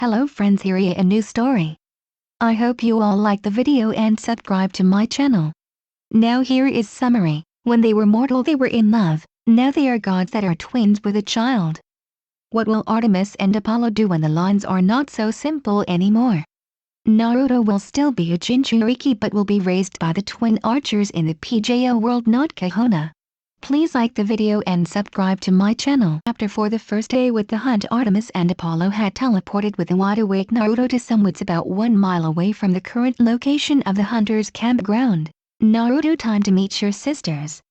Hello friends, here is a new story. I hope you all like the video and subscribe to my channel. Now here is summary. When they were mortal they were in love, now they are gods that are twins with a child. What will Artemis and Apollo do when the lines are not so simple anymore? Naruto will still be a Jinchuriki but will be raised by the twin archers in the PJO world, not Kahona. Please like the video and subscribe to my channel. After for the first day with the hunt, Artemis and Apollo had teleported with the wide-awake Naruto to some woods about 1 mile away from the current location of the hunters' campground. Naruto, time to meet your sisters.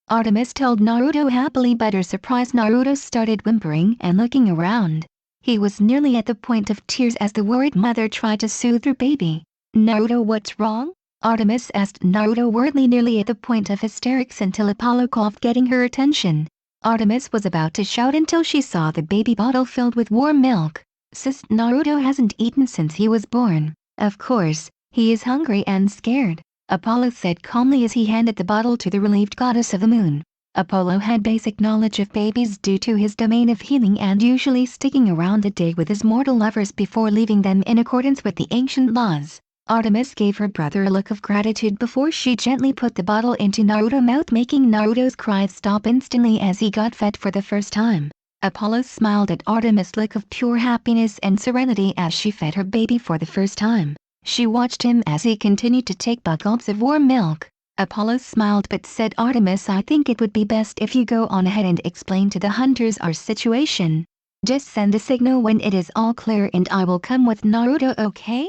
Artemis told Naruto happily, but her surprised Naruto started whimpering and looking around. He was nearly at the point of tears as the worried mother tried to soothe her baby. Naruto, what's wrong? Artemis asked Naruto worriedly, nearly at the point of hysterics, until Apollo coughed, getting her attention. Artemis was about to shout until she saw the baby bottle filled with warm milk. Sis, Naruto hasn't eaten since he was born. Of course, he is hungry and scared, Apollo said calmly as he handed the bottle to the relieved goddess of the moon. Apollo had basic knowledge of babies due to his domain of healing and usually sticking around a day with his mortal lovers before leaving them in accordance with the ancient laws. Artemis gave her brother a look of gratitude before she gently put the bottle into Naruto's mouth, making Naruto's cries stop instantly as he got fed for the first time. Apollo smiled at Artemis' look of pure happiness and serenity as she fed her baby for the first time. She watched him as he continued to take gulps of warm milk. Apollo smiled but said, Artemis, I think it would be best if you go on ahead and explain to the hunters our situation. Just send the signal when it is all clear and I will come with Naruto, okay?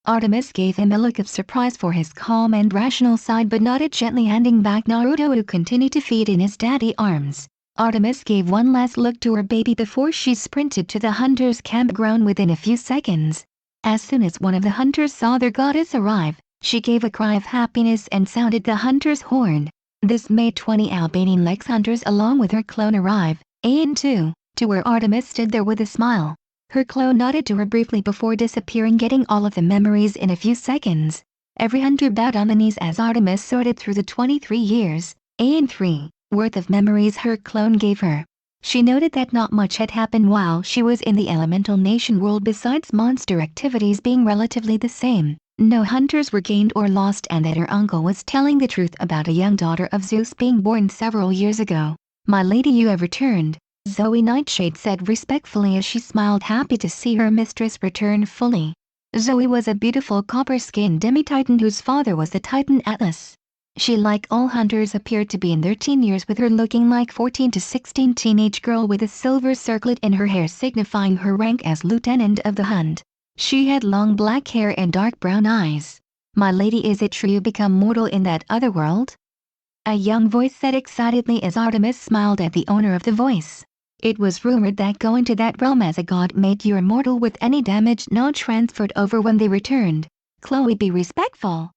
Artemis gave him a look of surprise for his calm and rational side, but nodded, gently handing back Naruto, who continued to feed in his daddy arms. Artemis gave one last look to her baby before she sprinted to the hunters' campground within a few seconds. As soon as one of the hunters saw their goddess arrive, she gave a cry of happiness and sounded the hunter's horn. This made 20 Albanian Lex hunters along with her clone arrive, and to where Artemis stood there with a smile. Her clone nodded to her briefly before disappearing, getting all of the memories in a few seconds. Every hunter bowed on the knees as Artemis sorted through the 23 years and 3 worth of memories her clone gave her. She noted that not much had happened while she was in the elemental nation world besides monster activities being relatively the same. No hunters were gained or lost, and that her uncle was telling the truth about a young daughter of Zeus being born several years ago. My lady, you have returned, Zoe Nightshade said respectfully as she smiled, happy to see her mistress return fully. Zoe was a beautiful copper-skinned demi-titan whose father was the Titan Atlas. She, like all hunters, appeared to be in their teen years, with her looking like 14 to 16 teenage girl with a silver circlet in her hair signifying her rank as lieutenant of the hunt. She had long black hair and dark brown eyes. My lady, is it true you become mortal in that other world? A young voice said excitedly as Artemis smiled at the owner of the voice. It was rumored that going to that realm as a god made you immortal with any damage not transferred over when they returned. Chloe, be respectful.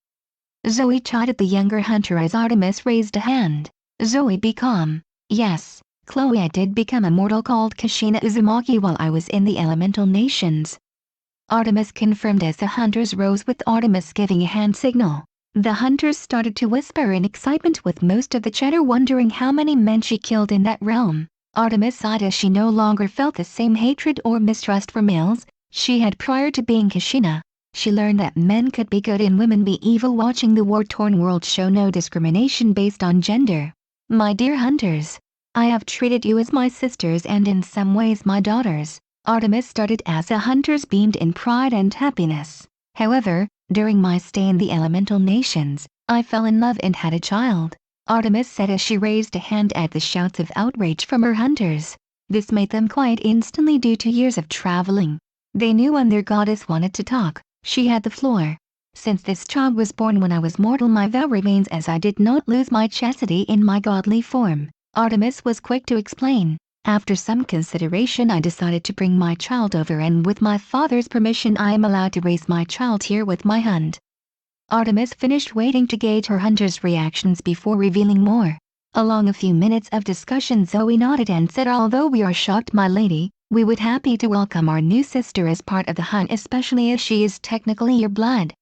Zoe chided the younger hunter as Artemis raised a hand. Zoe, be calm. Yes, Chloe, I did become a mortal called Kushina Uzumaki while I was in the elemental nations. Artemis confirmed as the hunters rose, with Artemis giving a hand signal. The hunters started to whisper in excitement, with most of the chatter wondering how many men she killed in that realm. Artemis sighed as she no longer felt the same hatred or mistrust for males she had prior to being Kushina. She learned that men could be good and women be evil, watching the war-torn world show no discrimination based on gender. My dear hunters, I have treated you as my sisters and in some ways my daughters, Artemis started as the hunters beamed in pride and happiness. However, during my stay in the elemental nations, I fell in love and had a child, Artemis said as she raised a hand at the shouts of outrage from her hunters. This made them quiet instantly due to years of traveling. They knew when their goddess wanted to talk, she had the floor. Since this child was born when I was mortal, my vow remains as I did not lose my chastity in my godly form, Artemis was quick to explain. After some consideration, I decided to bring my child over, and with my father's permission I am allowed to raise my child here with my hunt. Artemis finished, waiting to gauge her hunters' reactions before revealing more. Along a few minutes of discussion, Zoe nodded and said, although we are shocked, my lady, we would happy to welcome our new sister as part of the hunt, especially as she is technically your blood.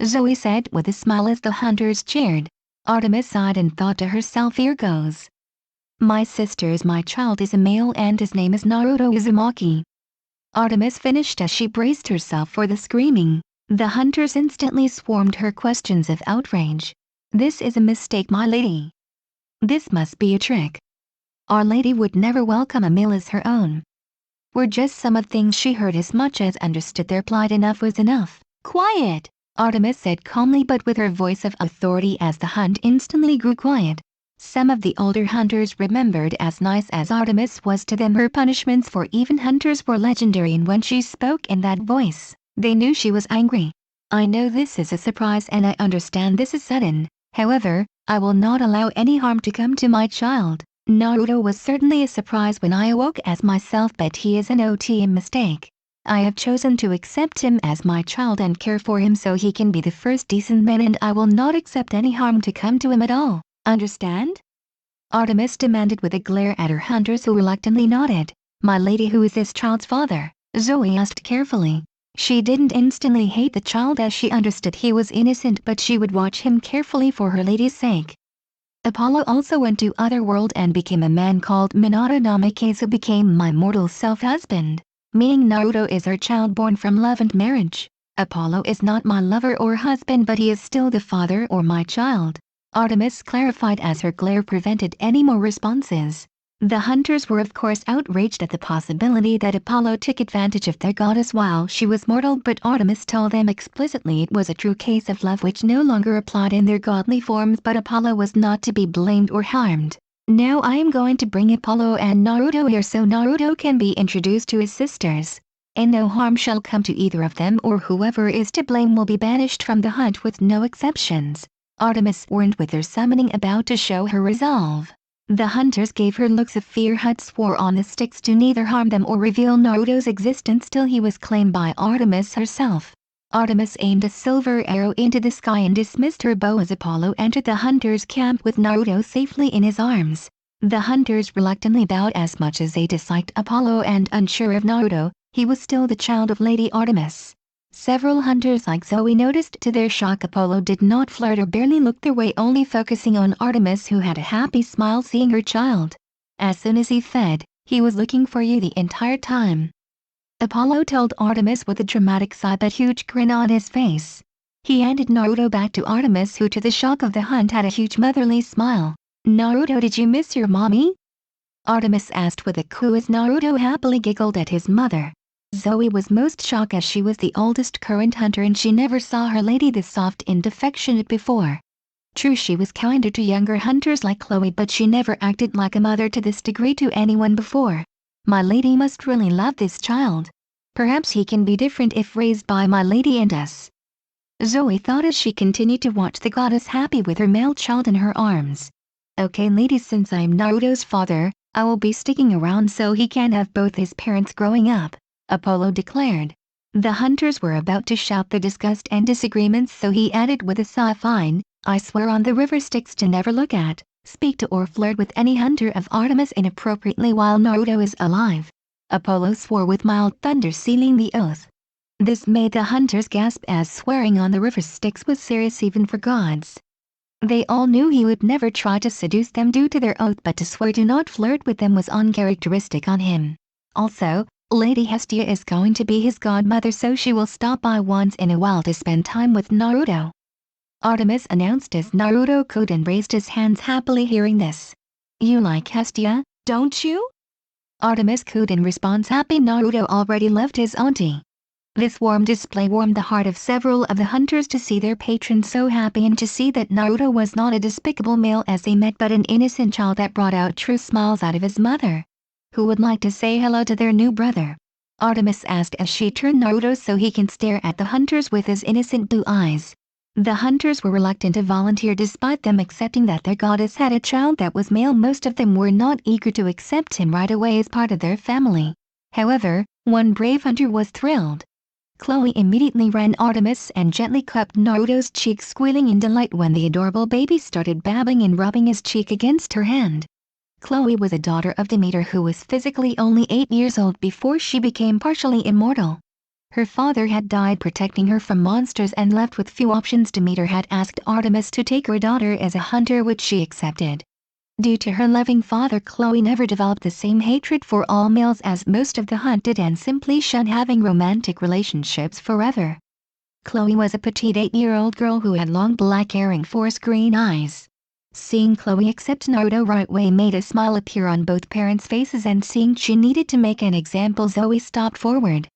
Zoe said with a smile as the hunters cheered. Artemis sighed and thought to herself, here goes. My sister's my child is a male and his name is Naruto Uzumaki. Artemis finished as she braced herself for the screaming. The hunters instantly swarmed her questions of outrage. This is a mistake, my lady. This must be a trick. Our lady would never welcome a male as her own. Were just some of things she heard as much as understood their plight. Enough was enough. Quiet, Artemis said calmly but with her voice of authority as the hunt instantly grew quiet. Some of the older hunters remembered as nice as Artemis was to them her punishments for even hunters were legendary, and when she spoke in that voice, they knew she was angry. I know this is a surprise and I understand this is sudden, however, I will not allow any harm to come to my child. Naruto was certainly a surprise when I awoke as myself, but he is an OTM mistake. I have chosen to accept him as my child and care for him so he can be the first decent man, and I will not accept any harm to come to him at all. Understand? Artemis demanded with a glare at her hunters who reluctantly nodded. My lady, who is this child's father? Zoe asked carefully. She didn't instantly hate the child as she understood he was innocent, but she would watch him carefully for her lady's sake. Apollo also went to Otherworld and became a man called Minato Namikaze, who became my mortal self-husband, meaning Naruto is her child born from love and marriage. Apollo is not my lover or husband, but he is still the father or my child. Artemis clarified as her glare prevented any more responses. The hunters were of course outraged at the possibility that Apollo took advantage of their goddess while she was mortal, but Artemis told them explicitly it was a true case of love which no longer applied in their godly forms, but Apollo was not to be blamed or harmed. Now I am going to bring Apollo and Naruto here so Naruto can be introduced to his sisters, and no harm shall come to either of them, or whoever is to blame will be banished from the hunt with no exceptions. Artemis warned with her summoning about to show her resolve. The hunters gave her looks of fear but swore on the sticks to neither harm them or reveal Naruto's existence till he was claimed by Artemis herself. Artemis aimed a silver arrow into the sky and dismissed her bow as Apollo entered the hunters' camp with Naruto safely in his arms. The hunters reluctantly bowed as much as they disliked Apollo and unsure of Naruto, he was still the child of Lady Artemis. Several hunters like Zoe noticed to their shock Apollo did not flirt or barely look their way, only focusing on Artemis, who had a happy smile seeing her child. As soon as he fed, he was looking for you the entire time. Apollo told Artemis with a dramatic sigh but huge grin on his face. He handed Naruto back to Artemis, who to the shock of the hunt had a huge motherly smile. Naruto, did you miss your mommy? Artemis asked with a coo as Naruto happily giggled at his mother. Zoe was most shocked as she was the oldest current hunter and she never saw her lady this soft and affectionate before. True, she was kinder to younger hunters like Chloe, but she never acted like a mother to this degree to anyone before. My lady must really love this child. Perhaps he can be different if raised by my lady and us. Zoe thought as she continued to watch the goddess happy with her male child in her arms. Okay ladies, since I'm Naruto's father, I will be sticking around so he can have both his parents growing up, Apollo declared. The hunters were about to shout their disgust and disagreements, so he added with a sigh, fine, I swear on the river Styx to never look at, speak to or flirt with any hunter of Artemis inappropriately while Naruto is alive. Apollo swore with mild thunder, sealing the oath. This made the hunters gasp as swearing on the river Styx was serious even for gods. They all knew he would never try to seduce them due to their oath, but to swear to not flirt with them was uncharacteristic on him. Also, Lady Hestia is going to be his godmother, so she will stop by once in a while to spend time with Naruto, Artemis announced as Naruto cooed and raised his hands happily hearing this. You like Hestia, don't you? Artemis cooed in response, happy Naruto already loved his auntie. This warm display warmed the heart of several of the hunters to see their patron so happy and to see that Naruto was not a despicable male as they met but an innocent child that brought out true smiles out of his mother. Who would like to say hello to their new brother? Artemis asked as she turned Naruto so he can stare at the hunters with his innocent blue eyes. The hunters were reluctant to volunteer despite them accepting that their goddess had a child that was male. Most of them were not eager to accept him right away as part of their family. However, one brave hunter was thrilled. Chloe immediately ran Artemis and gently cupped Naruto's cheek, squealing in delight when the adorable baby started babbling and rubbing his cheek against her hand. Chloe was a daughter of Demeter who was physically only 8 years old before she became partially immortal. Her father had died protecting her from monsters, and left with few options, Demeter had asked Artemis to take her daughter as a hunter, which she accepted. Due to her loving father, Chloe never developed the same hatred for all males as most of the hunt did and simply shunned having romantic relationships forever. Chloe was a petite 8-year-old girl who had long black hair and forest green eyes. Seeing Chloe accept Naruto right away made a smile appear on both parents' faces, and seeing she needed to make an example, Zoe stopped forward.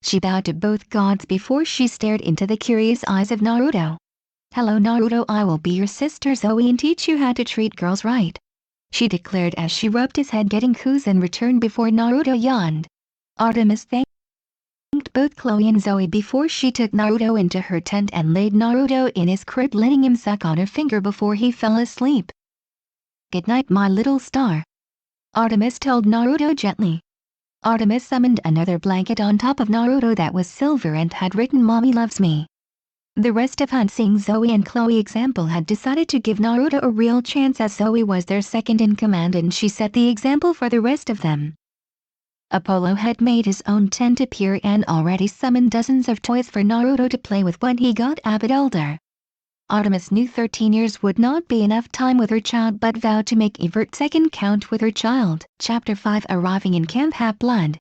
She bowed to both gods before she stared into the curious eyes of Naruto. "Hello Naruto, I will be your sister Zoe and teach you how to treat girls right," she declared as she rubbed his head, getting coups in return before Naruto yawned. Artemis thanked both Chloe and Zoe before she took Naruto into her tent and laid Naruto in his crib, letting him suck on her finger before he fell asleep. "Good night, my little star," Artemis told Naruto gently. Artemis summoned another blanket on top of Naruto that was silver and had written "Mommy loves me." The rest of Hunt, seeing Zoe and Chloe's example, had decided to give Naruto a real chance, as Zoe was their second in command and she set the example for the rest of them. Apollo had made his own tent appear and already summoned dozens of toys for Naruto to play with when he got a bit older. Artemis knew 13 years would not be enough time with her child, but vowed to make every second count with her child. Chapter 5. Arriving in Camp Hapland.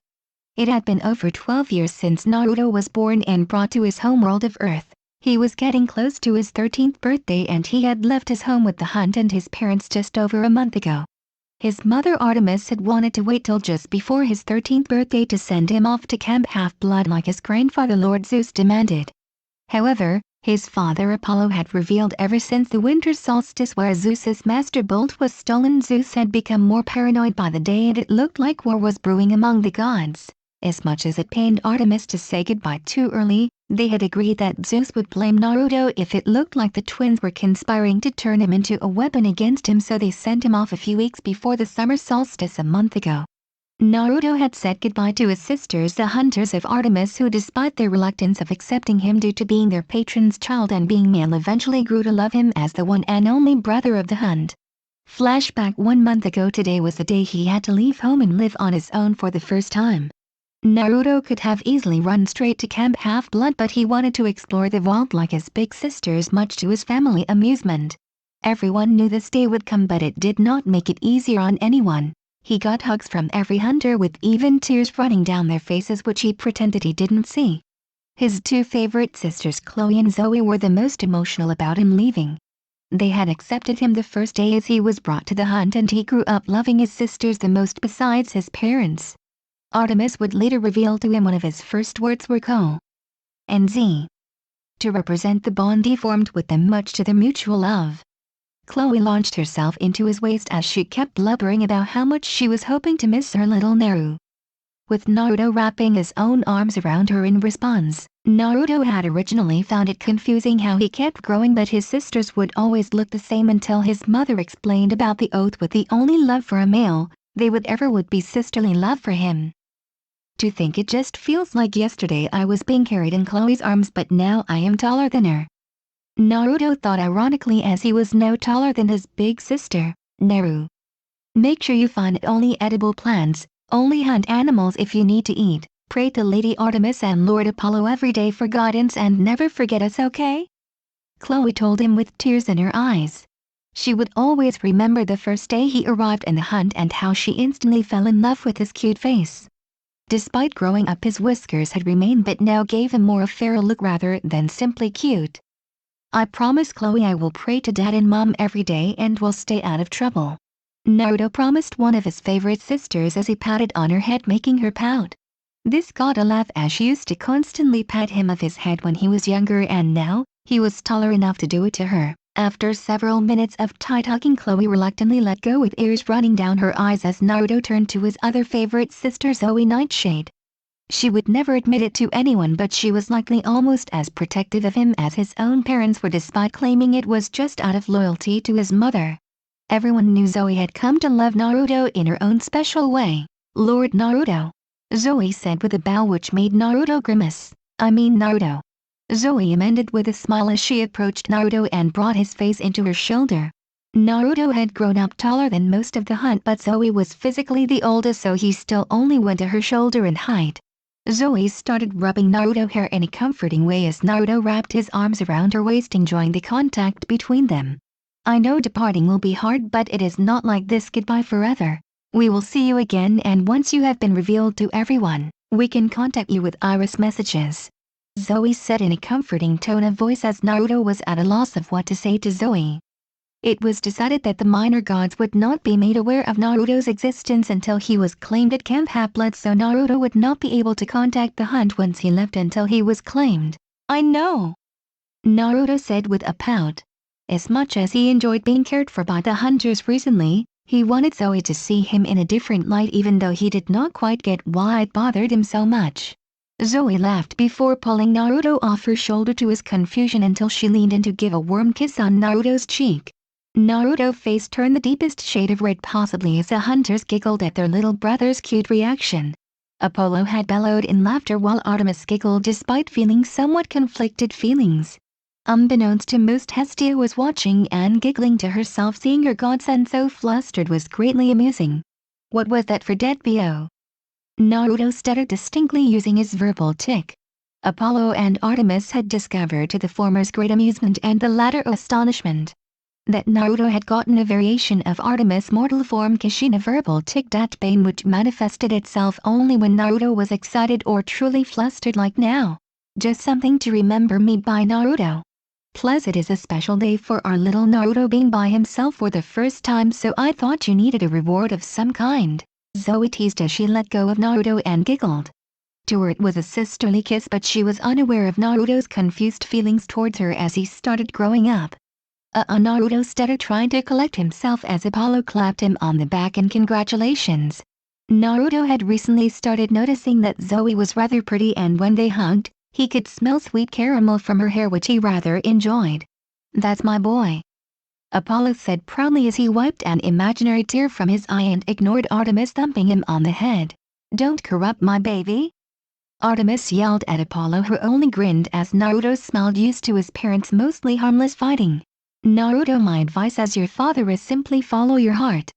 It had been over 12 years since Naruto was born and brought to his homeworld of Earth. He was getting close to his 13th birthday and he had left his home with the Hunt and his parents just over a month ago. His mother Artemis had wanted to wait till just before his 13th birthday to send him off to Camp Half-Blood like his grandfather Lord Zeus demanded. However, his father Apollo had revealed ever since the winter solstice where Zeus's master bolt was stolen, Zeus had become more paranoid by the day and it looked like war was brewing among the gods. As much as it pained Artemis to say goodbye too early, they had agreed that Zeus would blame Naruto if it looked like the twins were conspiring to turn him into a weapon against him, so they sent him off a few weeks before the summer solstice a month ago. Naruto had said goodbye to his sisters, the hunters of Artemis, who despite their reluctance of accepting him due to being their patron's child and being male eventually grew to love him as the one and only brother of the Hunt. Flashback: 1 month ago today was the day he had to leave home and live on his own for the first time. Naruto could have easily run straight to Camp Half-Blood, but he wanted to explore the wild like his big sisters, much to his family amusement. Everyone knew this day would come, but it did not make it easier on anyone. He got hugs from every hunter with even tears running down their faces, which he pretended he didn't see. His two favorite sisters Chloe and Zoe were the most emotional about him leaving. They had accepted him the first day as he was brought to the Hunt and he grew up loving his sisters the most besides his parents. Artemis would later reveal to him one of his first words were "Ko" and Z, to represent the bond he formed with them, much to their mutual love. Chloe launched herself into his waist as she kept blubbering about how much she was hoping to miss her little Naru. With Naruto wrapping his own arms around her in response, Naruto had originally found it confusing how he kept growing, but his sisters would always look the same until his mother explained about the oath with the only love for a male they would ever would be sisterly love for him. "To think it just feels like yesterday I was being carried in Chloe's arms, but now I am taller than her," Naruto thought ironically as he was no taller than his big sister, Naru. "Make sure you find only edible plants, only hunt animals if you need to eat, pray to Lady Artemis and Lord Apollo every day for guidance, and never forget us, okay?" Chloe told him with tears in her eyes. She would always remember the first day he arrived in the Hunt and how she instantly fell in love with his cute face. Despite growing up, his whiskers had remained but now gave him more a feral look rather than simply cute. "I promise Chloe I will pray to Dad and Mom every day and will stay out of trouble," Naruto promised one of his favorite sisters as he patted on her head, making her pout. This got a laugh as she used to constantly pat him on his head when he was younger, and now he was taller enough to do it to her. After several minutes of tight hugging, Chloe reluctantly let go with tears running down her eyes as Naruto turned to his other favorite sister, Zoe Nightshade. She would never admit it to anyone, but she was likely almost as protective of him as his own parents were, despite claiming it was just out of loyalty to his mother. Everyone knew Zoe had come to love Naruto in her own special way. "Lord Naruto," Zoe said with a bow which made Naruto grimace. "I mean Naruto," Zoe amended with a smile as she approached Naruto and brought his face into her shoulder. Naruto had grown up taller than most of the Hunt, but Zoe was physically the oldest, so he still only went to her shoulder in height. Zoe started rubbing Naruto's hair in a comforting way as Naruto wrapped his arms around her waist, enjoying the contact between them. I know departing will be hard, but it is not like this. Goodbye forever. We will see you again, and once you have been revealed to everyone, we can contact you with iris messages," Zoe said in a comforting tone of voice as Naruto was at a loss of what to say to Zoe. It was decided that the minor gods would not be made aware of Naruto's existence until he was claimed at Camp Hapland, so Naruto would not be able to contact the hunt once he left until he was claimed. "I know," Naruto said with a pout. As much as he enjoyed being cared for by the hunters recently, he wanted Zoe to see him in a different light, even though he did not quite get why it bothered him so much. Zoe laughed before pulling Naruto off her shoulder to his confusion until she leaned in to give a warm kiss on Naruto's cheek. Naruto's face turned the deepest shade of red possibly as the hunters giggled at their little brother's cute reaction. Apollo had bellowed in laughter while Artemis giggled despite feeling somewhat conflicted feelings. Unbeknownst to most, Hestia was watching and giggling to herself. Seeing her godson so flustered was greatly amusing. "What was that for dead B.O.?" Naruto stuttered distinctly using his verbal tic. Apollo and Artemis had discovered to the former's great amusement and the latter astonishment that Naruto had gotten a variation of Artemis' mortal form Kushina verbal tic dat bane, which manifested itself only when Naruto was excited or truly flustered like now. "Just something to remember me by, Naruto. Plus it is a special day for our little Naruto being by himself for the first time, so I thought you needed a reward of some kind," Zoe teased as she let go of Naruto and giggled. To her it was a sisterly kiss, but she was unaware of Naruto's confused feelings towards her as he started growing up. Naruto stuttered, trying to collect himself as Apollo clapped him on the back in congratulations. Naruto had recently started noticing that Zoe was rather pretty, and when they hugged, he could smell sweet caramel from her hair, which he rather enjoyed. "That's my boy," Apollo said proudly as he wiped an imaginary tear from his eye and ignored Artemis thumping him on the head. "Don't corrupt my baby," Artemis yelled at Apollo, who only grinned as Naruto smiled, used to his parents' mostly harmless fighting. "Naruto, my advice as your father is simply follow your heart.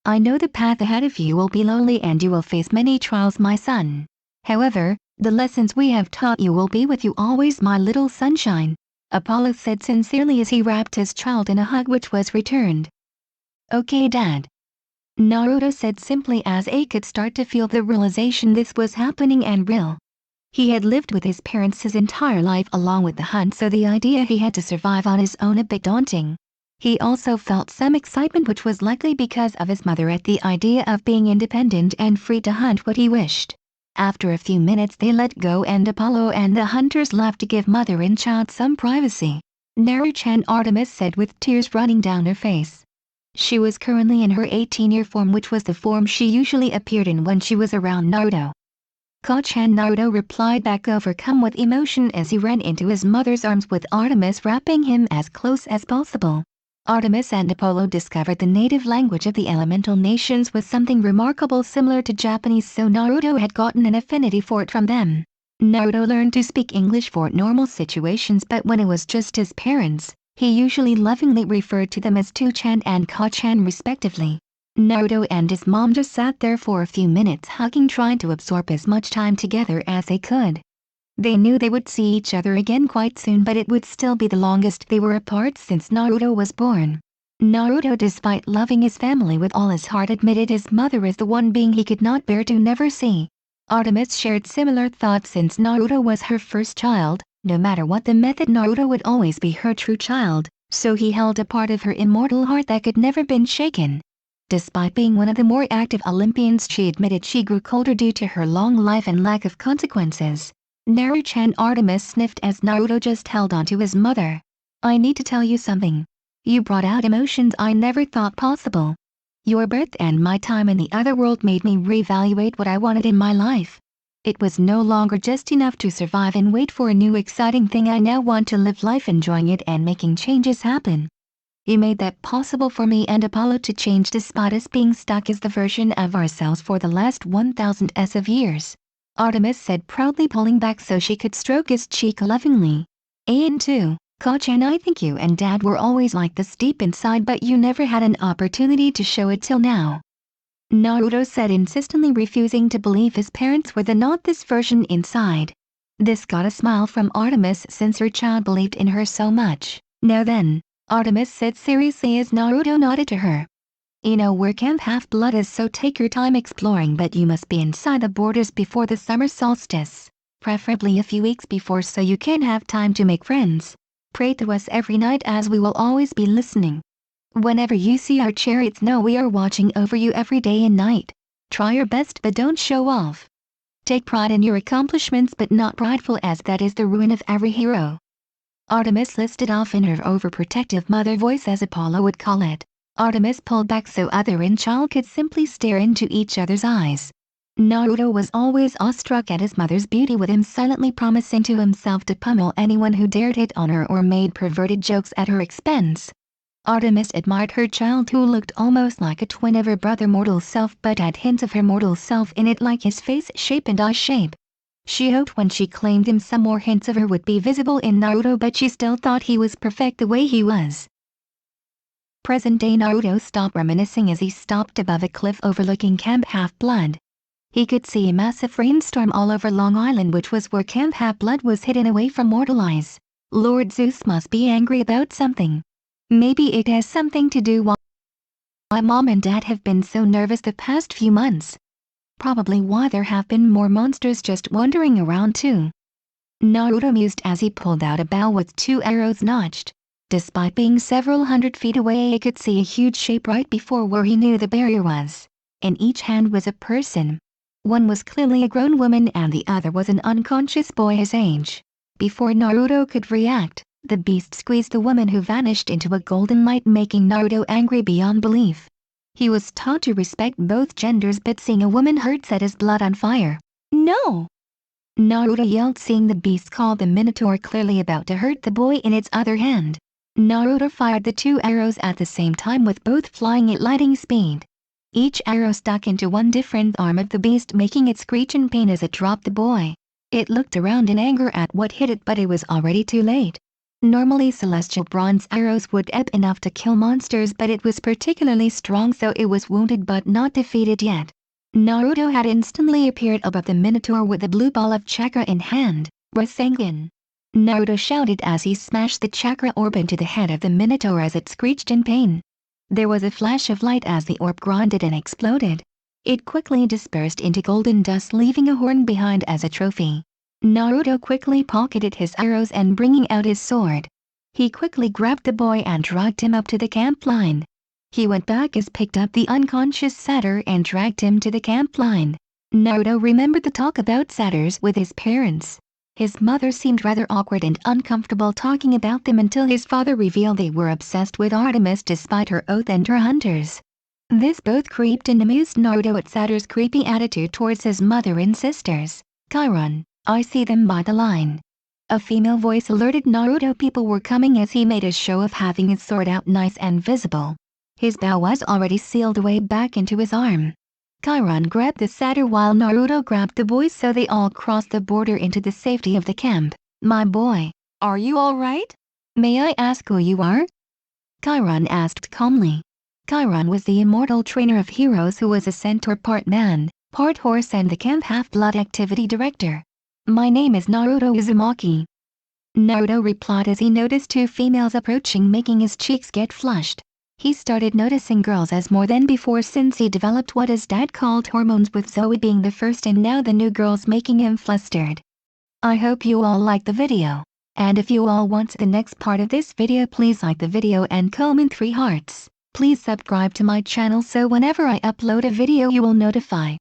I know the path ahead of you will be lonely and you will face many trials, my son. However, the lessons we have taught you will be with you always, my little sunshine," Apollo said sincerely as he wrapped his child in a hug which was returned. "Okay, Dad," Naruto said simply as he could start to feel the realization this was happening and real. He had lived with his parents his entire life along with the hunt, so the idea he had to survive on his own a bit daunting. He also felt some excitement, which was likely because of his mother, at the idea of being independent and free to hunt what he wished. After a few minutes they let go and Apollo and the hunters left to give mother and child some privacy. "Naru-chan," Artemis said with tears running down her face. She was currently in her 18-year form, which was the form she usually appeared in when she was around Naruto. "Ka-chan," Naruto replied back, overcome with emotion as he ran into his mother's arms with Artemis wrapping him as close as possible. Artemis and Apollo discovered the native language of the elemental nations was something remarkable similar to Japanese, so Naruto had gotten an affinity for it from them. Naruto learned to speak English for normal situations, but when it was just his parents, he usually lovingly referred to them as Tu-chan and Ka-chan respectively. Naruto and his mom just sat there for a few minutes hugging, trying to absorb as much time together as they could. They knew they would see each other again quite soon, but it would still be the longest they were apart since Naruto was born. Naruto, despite loving his family with all his heart, admitted his mother is the one being he could not bear to never see. Artemis shared similar thoughts since Naruto was her first child. No matter what the method, Naruto would always be her true child, so he held a part of her immortal heart that could never been shaken. Despite being one of the more active Olympians, she admitted she grew colder due to her long life and lack of consequences. "Naru-chan," Artemis sniffed as Naruto just held on to his mother. "I need to tell you something. You brought out emotions I never thought possible. Your birth and my time in the other world made me reevaluate what I wanted in my life. It was no longer just enough to survive and wait for a new exciting thing. I now want to live life enjoying it and making changes happen. You made that possible for me and Apollo to change despite us being stuck as the version of ourselves for the last 1,000 of years," Artemis said proudly, pulling back so she could stroke his cheek lovingly. "And too, Ka-chan, I think you and Dad were always like this deep inside, but you never had an opportunity to show it till now," Naruto said, insistently refusing to believe his parents were not this version inside. This got a smile from Artemis since her child believed in her so much. "Now then, Artemis said seriously as Naruto nodded to her. You know where Camp Half-Blood is, so take your time exploring, but you must be inside the borders before the summer solstice, preferably a few weeks before so you can have time to make friends. Pray to us every night as we will always be listening. Whenever you see our chariots, know we are watching over you every day and night. Try your best but don't show off. Take pride in your accomplishments but not prideful, as that is the ruin of every hero. Artemis listed off in her overprotective mother voice, as Apollo would call it. Artemis pulled back so other and child could simply stare into each other's eyes. Naruto was always awestruck at his mother's beauty, with him silently promising to himself to pummel anyone who dared hit on her or made perverted jokes at her expense. Artemis admired her child, who looked almost like a twin of her brother mortal self but had hints of her mortal self in it, like his face shape and eye shape. She hoped when she claimed him some more hints of her would be visible in Naruto, but she still thought he was perfect the way he was. Present-day Naruto stopped reminiscing as he stopped above a cliff overlooking Camp Half-Blood. He could see a massive rainstorm all over Long Island, which was where Camp Half-Blood was hidden away from mortal eyes. Lord Zeus must be angry about something. Maybe it has something to do why Mom and Dad have been so nervous the past few months. Probably why there have been more monsters just wandering around too. Naruto mused as he pulled out a bow with 2 arrows notched. Despite being several hundred feet away, he could see a huge shape right before where he knew the barrier was. In each hand was a person. One was clearly a grown woman and the other was an unconscious boy his age. Before Naruto could react, the beast squeezed the woman, who vanished into a golden light, making Naruto angry beyond belief. He was taught to respect both genders, but seeing a woman hurt set his blood on fire. No! Naruto yelled, seeing the beast called the Minotaur clearly about to hurt the boy in its other hand. Naruto fired the 2 arrows at the same time, with both flying at lightning speed. Each arrow stuck into one different arm of the beast, making it screech in pain as it dropped the boy. It looked around in anger at what hit it, but it was already too late. Normally celestial bronze arrows would ebb enough to kill monsters, but it was particularly strong, so it was wounded but not defeated yet. Naruto had instantly appeared above the Minotaur with a blue ball of chakra in hand. Rasengan! Naruto shouted as he smashed the chakra orb into the head of the Minotaur as it screeched in pain. There was a flash of light as the orb grinded and exploded. It quickly dispersed into golden dust, leaving a horn behind as a trophy. Naruto quickly pocketed his arrows and bringing out his sword, he quickly grabbed the boy and dragged him up to the camp line. He went back as picked up the unconscious satyr and dragged him to the camp line. Naruto remembered the talk about satyrs with his parents. His mother seemed rather awkward and uncomfortable talking about them until his father revealed they were obsessed with Artemis despite her oath and her hunters. This both creeped and amused Naruto at Satyr's creepy attitude towards his mother and sisters. Chiron, I see them by the line. A female voice alerted Naruto people were coming as he made a show of having his sword out nice and visible. His bow was already sealed away back into his arm. Chiron grabbed the satyr while Naruto grabbed the boy, so they all crossed the border into the safety of the camp. My boy, are you alright? May I ask who you are? Chiron asked calmly. Chiron was the immortal trainer of heroes who was a centaur, part man, part horse, and the camp half-blood activity director. My name is Naruto Uzumaki. Naruto replied as he noticed 2 females approaching, making his cheeks get flushed. He started noticing girls as more than before since he developed what his dad called hormones, with Zoe being the first and now the new girls making him flustered. I hope you all liked the video. And if you all want the next part of this video, please like the video and comment 3 hearts. Please subscribe to my channel so whenever I upload a video you will notify.